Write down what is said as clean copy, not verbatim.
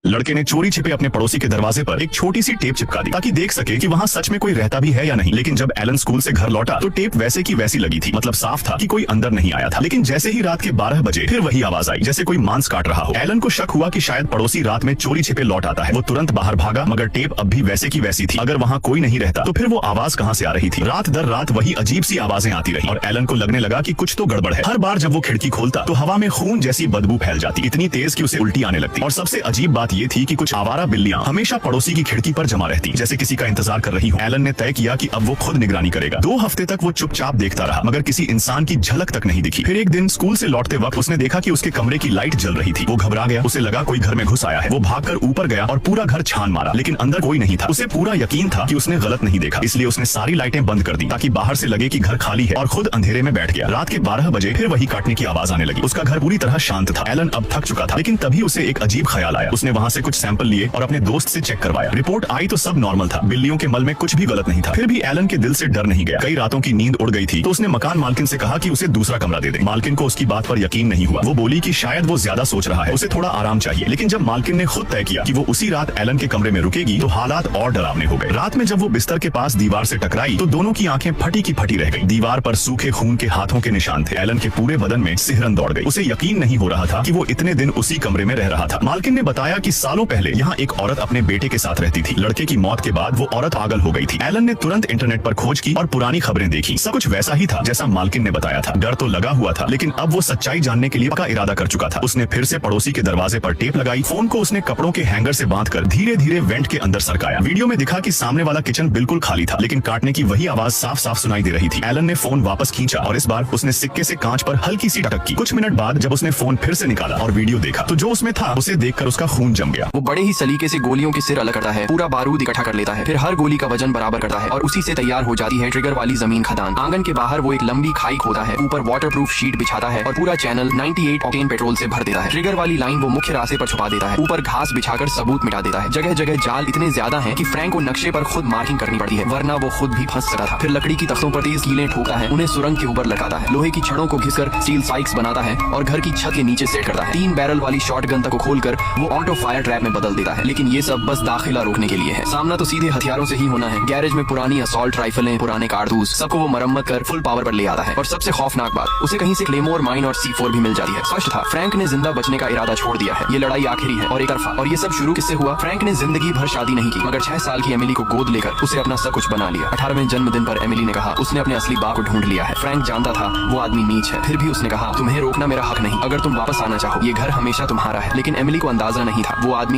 लड़के ने चोरी छिपे अपने पड़ोसी के दरवाजे पर एक छोटी सी टेप चिपका दी ताकि देख सके कि वहाँ सच में कोई रहता भी है या नहीं। लेकिन जब एलन स्कूल से घर लौटा तो टेप वैसे की वैसी लगी थी, मतलब साफ था कि कोई अंदर नहीं आया था। लेकिन जैसे ही रात के 12 बजे फिर वही आवाज आई जैसे कोई मांस काट रहा हो। एलन को शक हुआ कि शायद पड़ोसी रात में चोरी छिपे लौट आता है। वो तुरंत बाहर भागा, मगर टेप अब भी वैसे की वैसी थी। अगर वहाँ कोई नहीं रहता तो फिर वो आवाज कहाँ से आ रही थी? रात दर रात वही अजीब सी आवाजें आती रही और एलन को लगने लगा कि कुछ तो गड़बड़ है। हर बार जब वो खिड़की खोलता तो हवा में खून जैसी बदबू फैल जाती, इतनी तेज कि उसे उल्टी आने लगती। और सबसे अजीब बात ये थी कि कुछ आवारा बिल्लियां हमेशा पड़ोसी की खिड़की पर जमा रहती, जैसे किसी का इंतजार कर रही हो। एलन ने तय किया कि अब वो खुद निगरानी करेगा। 2 हफ्ते तक वो चुपचाप देखता रहा, मगर किसी इंसान की झलक तक नहीं दिखी। फिर एक दिन स्कूल से लौटते वक्त उसने देखा कि उसके कमरे की लाइट जल रही थी। वो घबरा गया, उसे लगा कोई घर में घुस आया है। वो भागकर ऊपर गया और पूरा घर छान मारा, लेकिन अंदर कोई नहीं था। उसे पूरा यकीन था कि उसने गलत नहीं देखा, इसलिए उसने सारी लाइटें बंद कर दी ताकि बाहर से लगे कि घर खाली है, और खुद अंधेरे में बैठ गया। रात के 12 बजे फिर वही काटने की आवाज आने लगी। उसका घर पूरी तरह शांत था। एलन अब थक चुका था, लेकिन तभी उसे एक अजीब ख्याल आया। उसने वहाँ से कुछ सैंपल लिए और अपने दोस्त से चेक करवाया। रिपोर्ट आई तो सब नॉर्मल था, बिल्लियों के मल में कुछ भी गलत नहीं था। फिर भी एलन के दिल से डर नहीं गया। कई रातों की नींद उड़ गई थी, तो उसने मकान मालकिन से कहा कि उसे दूसरा कमरा दे दे। मालकिन को उसकी बात पर यकीन नहीं हुआ। वो बोली कि शायद वो ज्यादा सोच रहा है, उसे थोड़ा आराम चाहिए। लेकिन जब मालकिन ने खुद तय किया कि वो उसी रात एलन के कमरे में रुकेगी तो हालात और डरावने हो गए। रात में जब वो बिस्तर के पास दीवार से टकराई तो दोनों की आंखें फटी की फटी रह गई। दीवार पर सूखे खून के हाथों के निशान थे। एलन के पूरे बदन में सिहरन दौड़ गई। उसे यकीन नहीं हो रहा था कि वो इतने दिन उसी कमरे में रह रहा था। मालकिन ने बताया कि सालों पहले यहाँ एक औरत अपने बेटे के साथ रहती थी। लड़के की मौत के बाद वो औरत पागल हो गई थी। एलन ने तुरंत इंटरनेट पर खोज की और पुरानी खबरें देखी। सब कुछ वैसा ही था जैसा मालकिन ने बताया था। डर तो लगा हुआ था, लेकिन अब वो सच्चाई जानने के लिए पक्का इरादा कर चुका था। उसने फिर से पड़ोसी के दरवाजे पर टेप लगाई। फोन को उसने कपड़ों के हैंगर से बांधकर धीरे धीरे वेंट के अंदर सरकाया। वीडियो में दिखा कि सामने वाला किचन बिल्कुल खाली था, लेकिन काटने की वही आवाज साफ साफ सुनाई दे रही थी। एलन ने फोन वापस खींचा और इस बार उसने सिक्के से कांच पर हल्की सी टटक की। कुछ मिनट बाद जब उसने फोन फिर से निकाला और वीडियो देखा तो जो उसमें था उसे देखकर उसका खून जम गया। वो बड़े ही सलीके से गोलियों के सिर अलग करता है, पूरा बारूद इकट्ठा कर लेता है, फिर हर गोली का वजन बराबर करता है और उसी से तैयार हो जाती है ट्रिगर वाली जमीन खदान। आंगन के बाहर वो एक लंबी खाई खोदा है, ऊपर वाटरप्रूफ शीट बिछाता है और पूरा चैनल 98 ऑक्टेन पेट्रोल से भर देता है। ट्रिगर वाली लाइन वो मुख्य रास्ते पर छुपा देता है, ऊपर घास बिछाकर सबूत मिटा देता है। जगह जगह जाल इतने ज्यादा हैं कि फ्रैंक को नक्शे पर खुद मार्किंग करनी पड़ती है, वरना वो खुद भी फंस सकता था। फिर लकड़ी की तख्तों पर तेज कीलें ठोकता है, उन्हें सुरंग के ऊपर लटकाता है, लोहे की छड़ों को घिसकर स्टील साइक्स बनाता है और घर की छत के नीचे सेट करता है। 3 बैरल वाली शॉटगन तक को खोलकर वो ऑटो फायर ट्रैप में बदल देता है। लेकिन ये सब बस दाखिला रोकने के लिए है, सामना तो सीधे हथियारों से ही होना है। गैरेज में पुरानी असॉल्ट राइफलें, पुराने कारतूस, सबको वो मरम्मत कर फुल पावर पर ले आता है। और सबसे खौफनाक बात, उसे कहीं से क्लेमोर, माइन और C4 भी मिल जाती है। स्पष्ट था, फ्रैंक ने जिंदा बचने का इरादा छोड़ दिया है। ये लड़ाई आखिरी है और एक तरफा। और ये सब शुरू किससे हुआ? फ्रैंक ने जिंदगी भर शादी नहीं की, मगर 6 साल की एमिली को गोद लेकर उसे अपना सब कुछ बना लिया। 18वें जन्मदिन पर एमिली ने कहा उसने अपने असली बाप को ढूंढ लिया है। फ्रैंक जानता था वो आदमी नीच है, फिर भी उसने कहा तुम्हें रोकना मेरा हक नहीं। अगर तुम वापस आना चाहो ये घर हमेशा तुम्हारा है। लेकिन एमिली को अंदाजा नहीं था वो आदमी